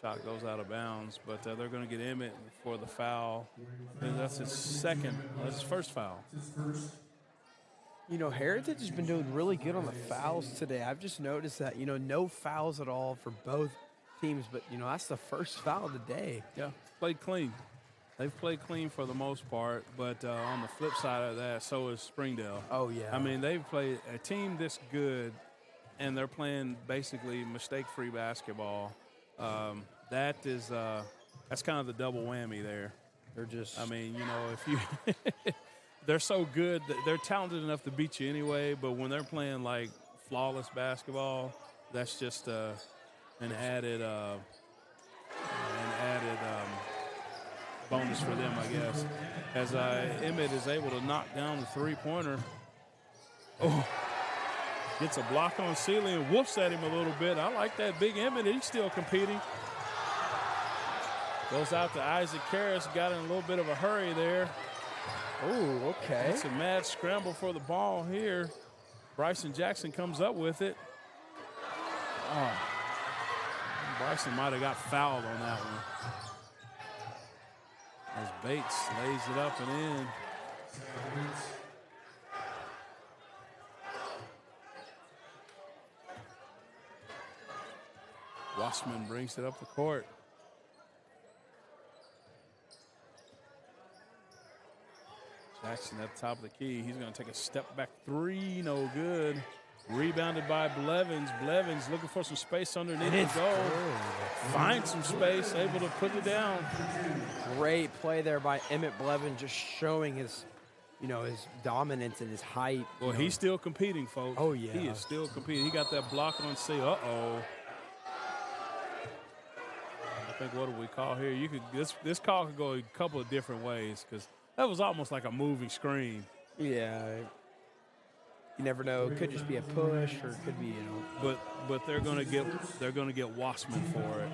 Shot goes out of bounds, but they're going to get Emmett for the foul. And that's his second. That's his first foul. Heritage has been doing really good on the fouls today. I've just noticed that, no fouls at all for both teams, but, that's the first foul of the day. Yeah, played clean. They've played clean for the most part, but on the flip side of that, so is Springdale. Oh, yeah. I mean, they've played a team this good, and they're playing basically mistake-free basketball. That's kind of the double whammy there. They're just. I mean, if you they're so good, they're talented enough to beat you anyway. But when they're playing like flawless basketball, that's just an added bonus for them, I guess. As Emmett is able to knock down the three-pointer. Oh. Gets a block on Seeley and whoofs at him a little bit. I like that big Emmett. He's still competing. Goes out to Isaac Karras. Got in a little bit of a hurry there. Oh, okay. It's a mad scramble for the ball here. Bryson Jackson comes up with it. Oh. Bryson might have got fouled on that one. As Bates lays it up and in. Wassman brings it up the court. Jackson at the top of the key. He's going to take a step back three. No good. Rebounded by Blevins. Blevins looking for some space underneath the goal. Finds some space, able to put it down. Great play there by Emmett Blevin, just showing his, his dominance and his height. Well, he's still competing, folks. Oh, yeah. He is still competing. He got that block on C. Uh-oh. I think, what do we call here? You could this call could go a couple of different ways because that was almost like a moving screen. Yeah. You never know. It could just be a push, or it could be, But they're gonna get Wassman for it.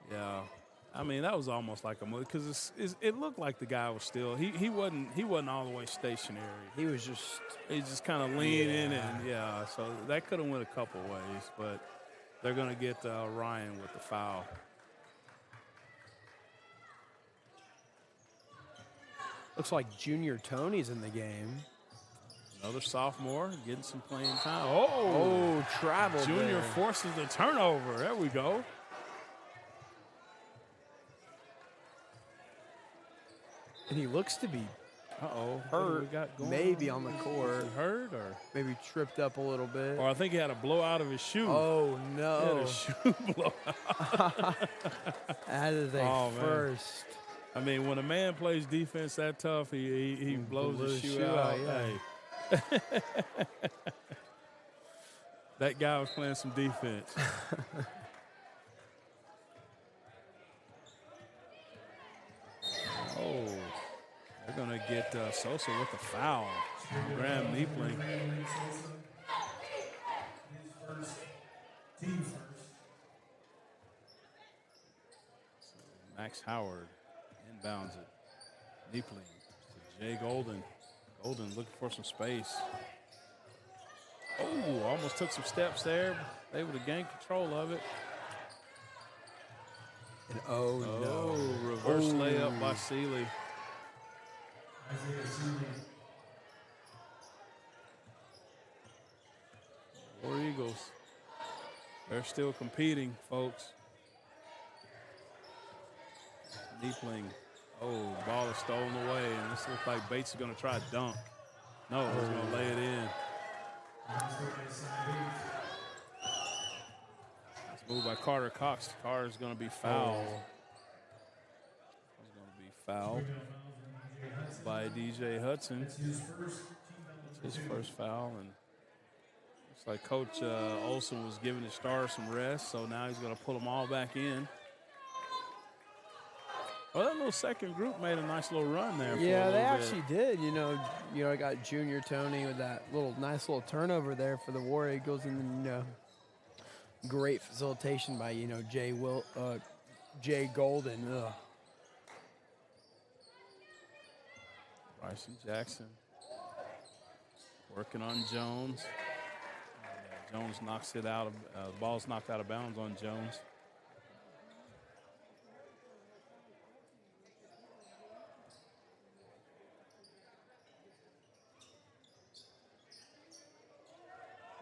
Yeah, I mean that was almost like a move because it looked like the guy was still he wasn't all the way stationary. He was just kind of leaning and so that could have went a couple ways, but they're gonna get Ryan with the foul. Looks like Junior Tony's in the game. Another sophomore getting some playing time. Travel. Junior there. forces the turnover. There we go. And he looks to be hurt. Maybe on the court. Hurt or maybe tripped up a little bit. Or I think he had a blowout of his shoe. Oh, no. He had a shoe blowout. That is a first. I mean, when a man plays defense that tough, he blows his shoe out. Yeah. Hey. That guy was playing some defense. They're going to get Sosa with the foul. Graham Neepling. Max Howard inbounds it. Neepling to Jay Golden. Golden looking for some space. Almost took some steps there. Able to gain control of it. And reverse layup by Seeley. War Eagles. They're still competing, folks. Neepling. Ball is stolen away, and this looks like Bates is going to try a dunk. No, he's going to lay it in. Let's move by Carter Cox. Carter's going to be fouled. He's going to be fouled by DJ Hudson. It's his first foul, and looks like Coach Olson was giving his stars some rest, so now he's going to pull them all back in. Well, that little second group made a nice little run there. Yeah, they actually did. I got Junior Tony with that nice little turnover there for the War Eagles, and then great facilitation by Jay Golden. Ugh. Bryson Jackson working on Jones. Jones knocks it out of the ball's knocked out of bounds on Jones.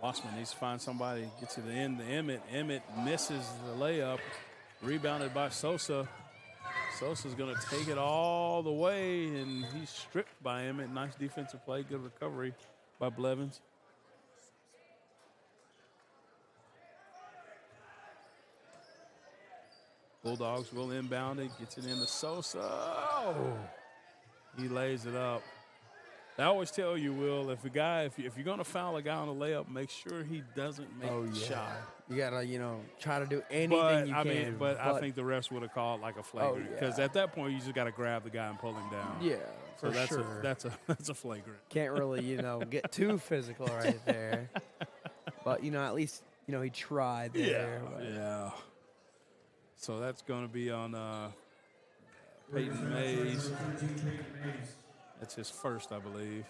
Wassman needs to find somebody, gets it in to Emmett. Emmett misses the layup, rebounded by Sosa. Sosa's going to take it all the way, and he's stripped by Emmett. Nice defensive play, good recovery by Blevins. Bulldogs will inbound it, gets it into Sosa. He lays it up. I always tell you, Will, if you're going to foul a guy on a layup, make sure he doesn't make the shot. You got to, try to do anything you can. But I think the refs would have called like a flagrant because at that point you just got to grab the guy and pull him down. Yeah, so for sure. That's a flagrant. Can't really, get too physical right there. But, at least, he tried there. Yeah. So that's going to be on Peyton Mays. That's his first, I believe.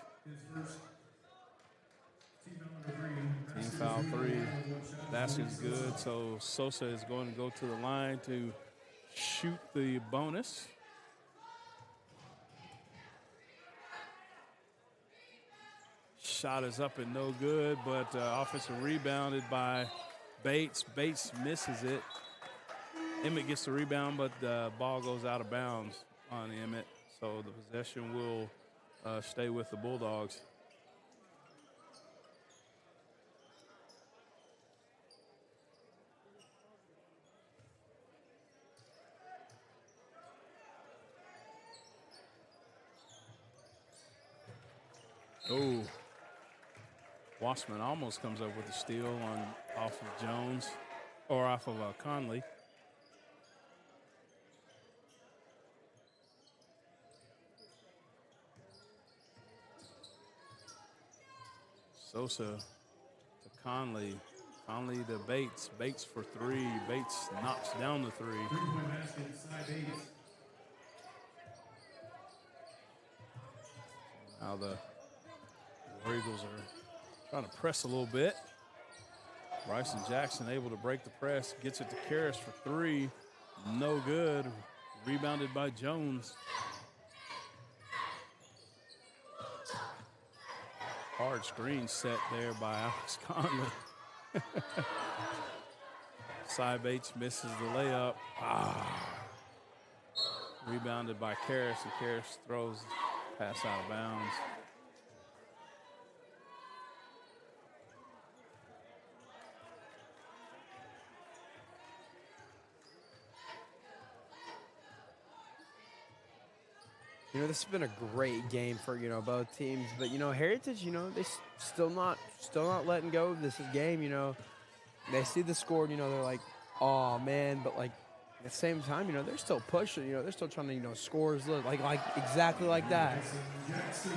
Team foul 3. Basket's good, so Sosa is going to go to the line to shoot the bonus. Shot is up and no good, but offensive rebounded by Bates. Bates misses it. Emmett gets the rebound, but the ball goes out of bounds on Emmett. So the possession will stay with the Bulldogs. Oh, Wassman almost comes up with a steal off of Jones, or off of Conley. Sosa to Conley. Conley to Bates. Bates for three. Bates knocks down the three. Now the War Eagles are trying to press a little bit. Bryson Jackson able to break the press. Gets it to Karras for three. No good. Rebounded by Jones. Hard screen set there by Alex Conley. Cy Bates misses the layup. Rebounded by Karras, and Karras throws pass out of bounds. You know, this has been a great game for, both teams. But, Heritage, they still not letting go of this game, They see the score, and, they're like, oh, man. But, like, at the same time, they're still pushing. They're still trying to, scores, like exactly like that.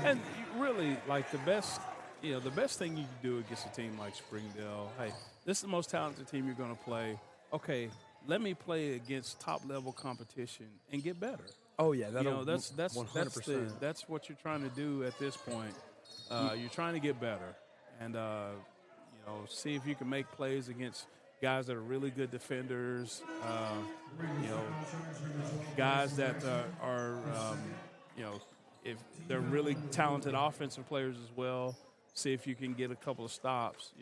And really, like, the best thing you can do against a team like Springdale, hey, this is the most talented team you're going to play. Okay, let me play against top-level competition and get better. Oh yeah, that's 100%. That's what you're trying to do at this point. You're trying to get better, and see if you can make plays against guys that are really good defenders. Guys that are if they're really talented offensive players as well. See if you can get a couple of stops.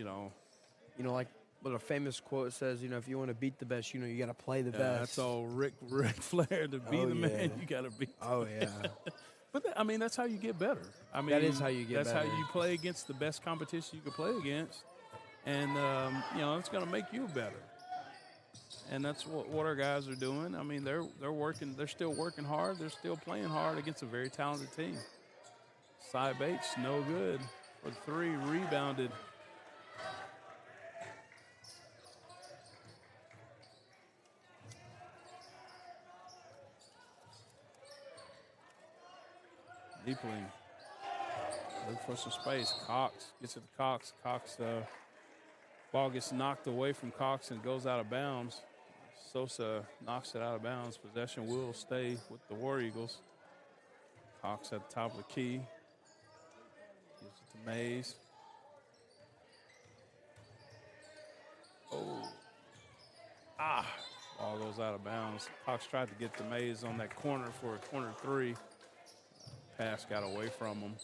Like what a famous quote says, if you want to beat the best, you got to play the best. That's all Ric Flair. To be the man, you got to be. Oh, yeah. But, that's how you get better. That is how you get better. That's how you play against the best competition you can play against. And, it's going to make you better. And that's what our guys are doing. They're working. They're still working hard. They're still playing hard against a very talented team. Cy Bates, no good for three, rebounded. Deepling. Look for some space. Cox gets it to Cox. Cox, ball gets knocked away from Cox and goes out of bounds. Sosa knocks it out of bounds. Possession will stay with the War Eagles. Cox at the top of the key. Gives it to Mays. Ball goes out of bounds. Cox tried to get to Mays on that corner for a corner three. Pass got away from him.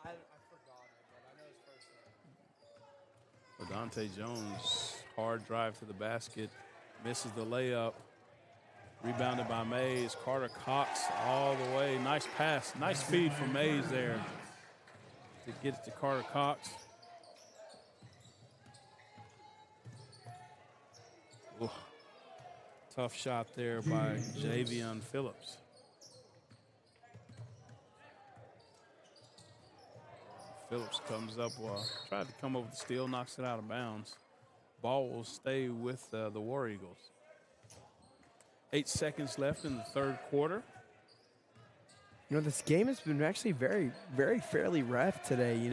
I forgot it, but I know his first name. Dante Jones, hard drive to the basket, misses the layup. Rebounded by Mays. Carter Cox all the way. Nice pass. Nice feed from Mays there to get it to Carter Cox. Ooh. Tough shot there by Javion Phillips. Phillips comes up, tried to come over the steal, knocks it out of bounds. Ball will stay with the War Eagles. 8 seconds left in the third quarter. This game has been actually very, very fairly ref today.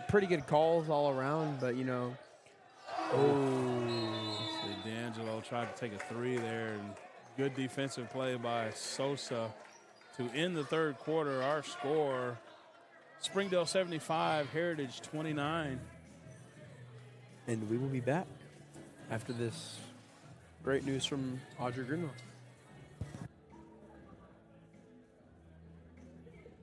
Pretty good calls all around, but See, D'Angelo tried to take a three there, and good defensive play by Sosa to end the third quarter. Our score, Springdale 75, Heritage 29. And we will be back after this great news from Audrey Greenwell.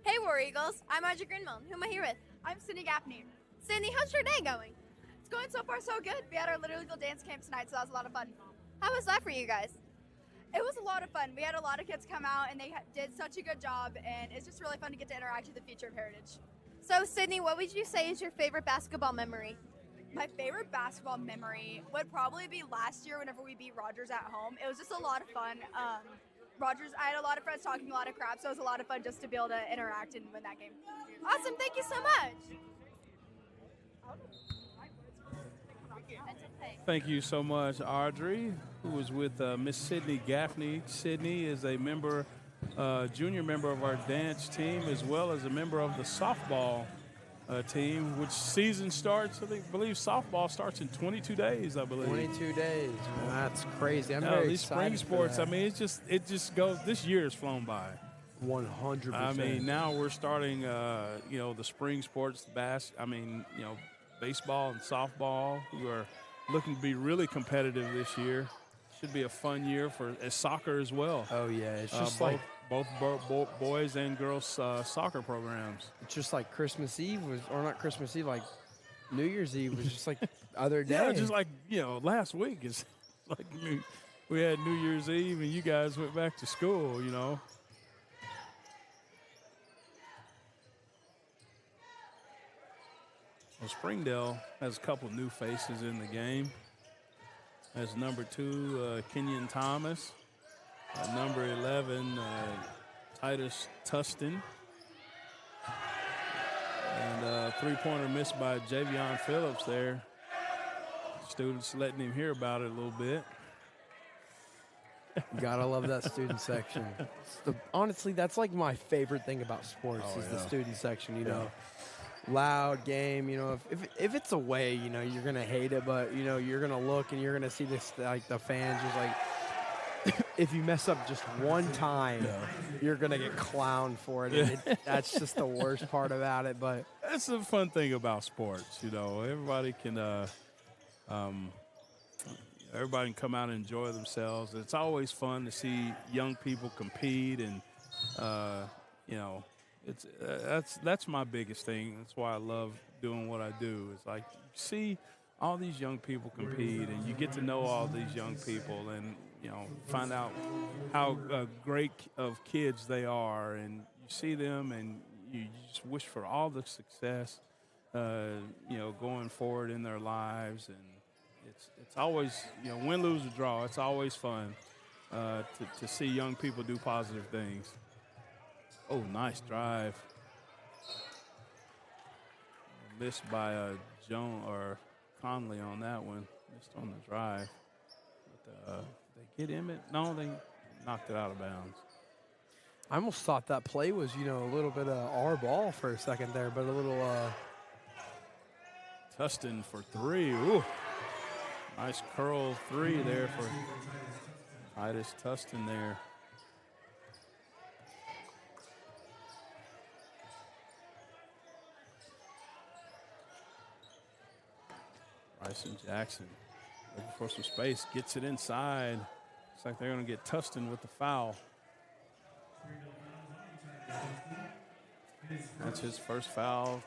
Hey, War Eagles. I'm Audrey Greenwell. Who am I here with? I'm Sydney Gaffney. Sydney, how's your day going? It's going so far so good. We had our Little Eagle dance camp tonight, so that was a lot of fun. How was that for you guys? It was a lot of fun. We had a lot of kids come out, and they did such a good job, and it's just really fun to get to interact with the future of Heritage. So, Sydney, what would you say is your favorite basketball memory? My favorite basketball memory would probably be last year whenever we beat Rogers at home. It was just a lot of fun. Rogers, I had a lot of friends talking a lot of crap, so it was a lot of fun just to be able to interact and win that game. Awesome. Thank you so much. Thank you so much, Audrey, who was with Miss Sydney Gaffney. Sydney is a member, junior member of our dance team, as well as a member of the softball team, which season starts, I believe softball starts in 22 days, I believe. 22 days. Man, that's crazy. I'm No, very these spring excited for sports, that. I mean, it just goes, this year has flown by. 100%. I mean, now we're starting, the spring sports, baseball and softball, who are looking to be really competitive this year. Should be a fun year for soccer as well. Oh, yeah. It's just both boys and girls soccer programs. it's just like Christmas Eve not Christmas Eve, like New Year's Eve was just like other day. Yeah, just like, last week is like we had New Year's Eve and you guys went back to school, Well, Springdale has a couple new faces in the game. As number 2, Kenyon Thomas. Number 11, Titus Tustin. And a three-pointer missed by Javion Phillips there. Students letting him hear about it a little bit. You gotta love that student section. Honestly, that's like my favorite thing about sports is the student section, Loud game, if it's away, you're gonna hate it, but you're gonna look and you're gonna see this, like the fans just like if you mess up just one time, you're gonna get clowned for it. And that's just the worst part about it. But that's the fun thing about sports, Everybody can come out and enjoy themselves. It's always fun to see young people compete, and that's my biggest thing. That's why I love doing what I do. It's like you see all these young people compete, and you get to know all these young people, and find out how great of kids they are, and you see them, and you just wish for all the success, going forward in their lives, and it's always win, lose, or draw. It's always fun to see young people do positive things. Oh, nice drive. Missed by Joan or Conley on that one. Missed on the drive. But, they get Emmett? No, they knocked it out of bounds. I almost thought that play was, a little bit of our ball for a second there, but a little. Tustin for 3. Ooh. Nice curl 3 there for Titus Tustin there. Bryson Jackson looking for some space, gets it inside. Looks like they're going to get Tustin with the foul. That's his first foul,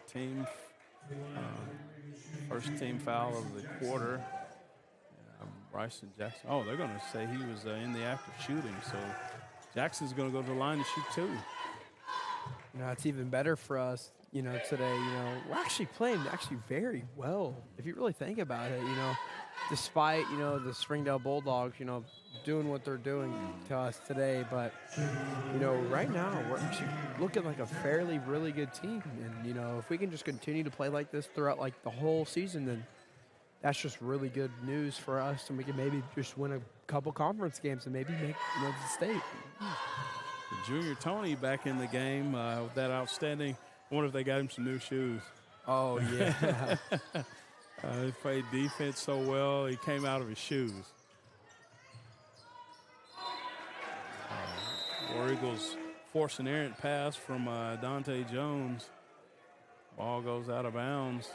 first team foul of the quarter. Bryson Jackson. Oh, they're going to say he was in the act of shooting, so Jackson's going to go to the line to shoot 2. It's even better for us, today. We're actually playing very well if you really think about it. Despite the Springdale Bulldogs, doing what they're doing to us today, but right now we're actually looking like a fairly really good team, and if we can just continue to play like this throughout like the whole season, then that's just really good news for us, and we can maybe just win a couple conference games and maybe make the state. Junior Tony back in the game with that outstanding. I wonder if they got him some new shoes. Oh, yeah. He played defense so well, he came out of his shoes. War Eagles force an errant pass from Dante Jones. Ball goes out of bounds.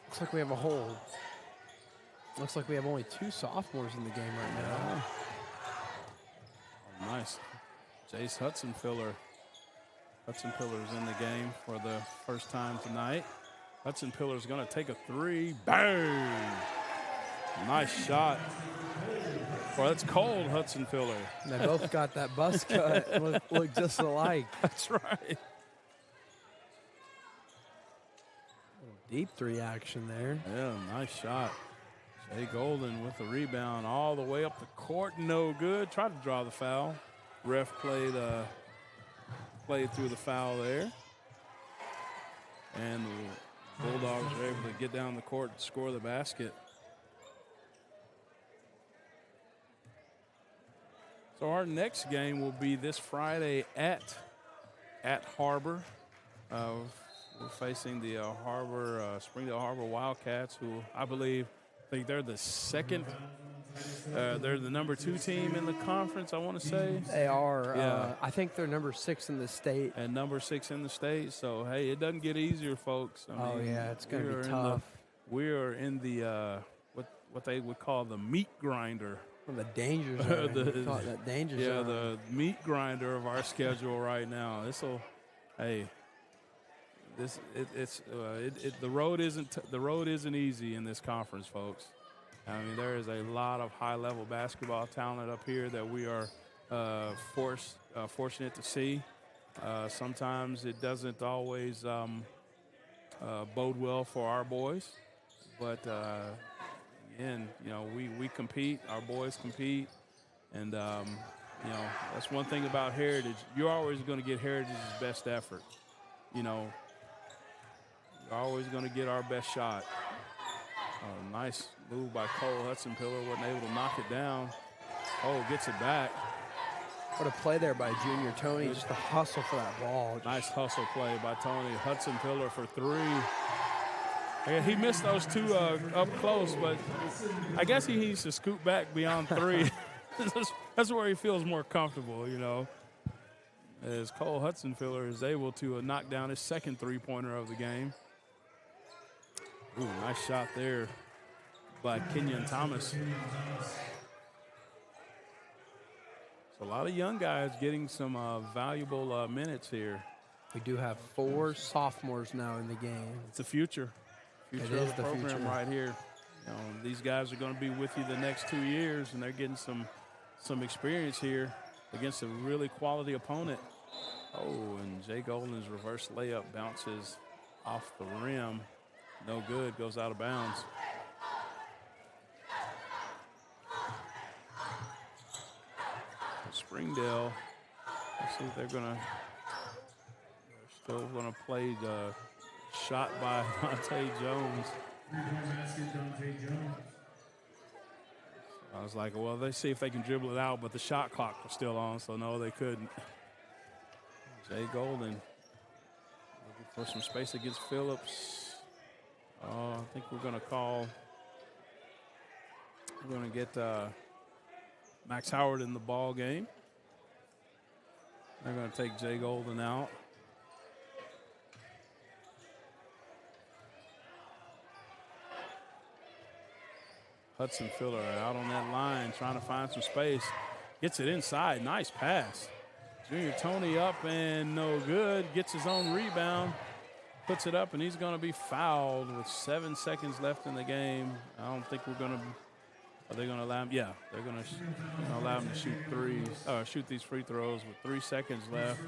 Looks like we have a hold. Looks like we have only 2 sophomores in the game right now. Oh, nice. Jace Hudson-Filler. Hudson-Filler's in the game for the first time tonight. Hudson-Filler's going to take a three. Bang! Nice shot. Well, that's cold, Hudson-Filler. They both got that buzz cut. look just alike. That's right. Deep three action there. Yeah, nice shot. Jay Golden with the rebound all the way up the court. No good. Tried to draw the foul. Ref played through the foul there. And the Bulldogs were able to get down the court and score the basket. So our next game will be this Friday at Harbor. We're facing the Springdale Harbor Wildcats, who I think they're the second. They're the number 2 team in the conference, I want to say. They are. Yeah. I think they're number 6 in the state. And number 6 in the state. So, hey, it doesn't get easier, folks. I mean, yeah, it's going to be tough. We are in the what they would call the meat grinder. Well, the danger zone. The danger zone. Yeah, the meat grinder of our schedule right now. The road isn't easy in this conference, folks. I mean, there is a lot of high-level basketball talent up here that we are fortunate to see. Sometimes it doesn't always bode well for our boys, but again, we compete. Our boys compete, and that's one thing about Heritage. You're always going to get Heritage's best effort. You're always going to get our best shot. Nice move by Cole Hudson-Filler. Wasn't able to knock it down. Cole gets it back. What a play there by Junior Tony. Just the hustle for that ball. Nice hustle play by Tony Hudson-Filler for 3. Yeah, he missed those 2 up close, but I guess he needs to scoot back beyond 3. That's where he feels more comfortable, as Cole Hudson-Filler is able to knock down his second 3-pointer of the game. Ooh, nice shot there by Kenyon Thomas. So a lot of young guys getting some valuable minutes here. We do have 4 sophomores now in the game. It's the future. It is the program future. right here. These guys are going to be with you the next 2 years, and they're getting some experience here against a really quality opponent. Oh, and Jay Golden's reverse layup bounces off the rim. No good, goes out of bounds. Springdale, let's see if they're still gonna play the shot by Dante Jones. I was like, well, they see if they can dribble it out, but the shot clock was still on, so no, they couldn't. Jay Golden looking for some space against Phillips. I think we're going to get Max Howard in the ball game. They're going to take Jay Golden out. Hudson-Filler out on that line, trying to find some space. Gets it inside. Nice pass. Junior Tony up and no good. Gets his own rebound. Puts it up, and he's going to be fouled with 7 seconds left in the game. I don't think we're going to – are they going to allow him? Yeah, they're going to allow him to shoot these free throws with 3 seconds left.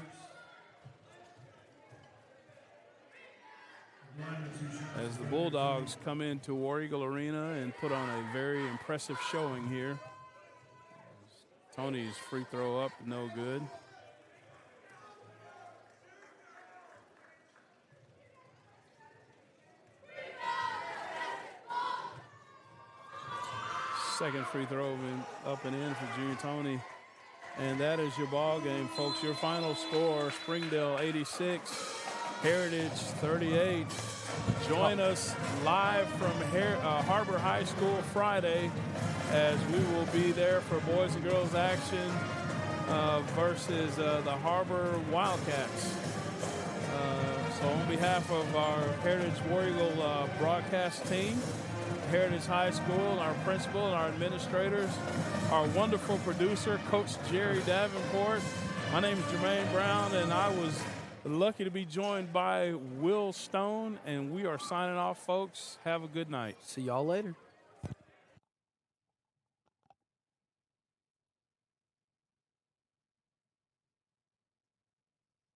As the Bulldogs come into War Eagle Arena and put on a very impressive showing here. Tony's free throw up, no good. Second free throw up and in for Junior Tony. And that is your ball game, folks. Your final score, Springdale 86, Heritage 38. Join us live from Harbor High School Friday as we will be there for boys and girls action versus the Harbor Wildcats. So on behalf of our Heritage War Eagle broadcast team, Heritage High School, our principal and our administrators, our wonderful producer, Coach Jerry Davenport, My name is Jermaine Brown, and I was lucky to be joined by Will Stone, and we are signing off, folks. Have a good night. See y'all later.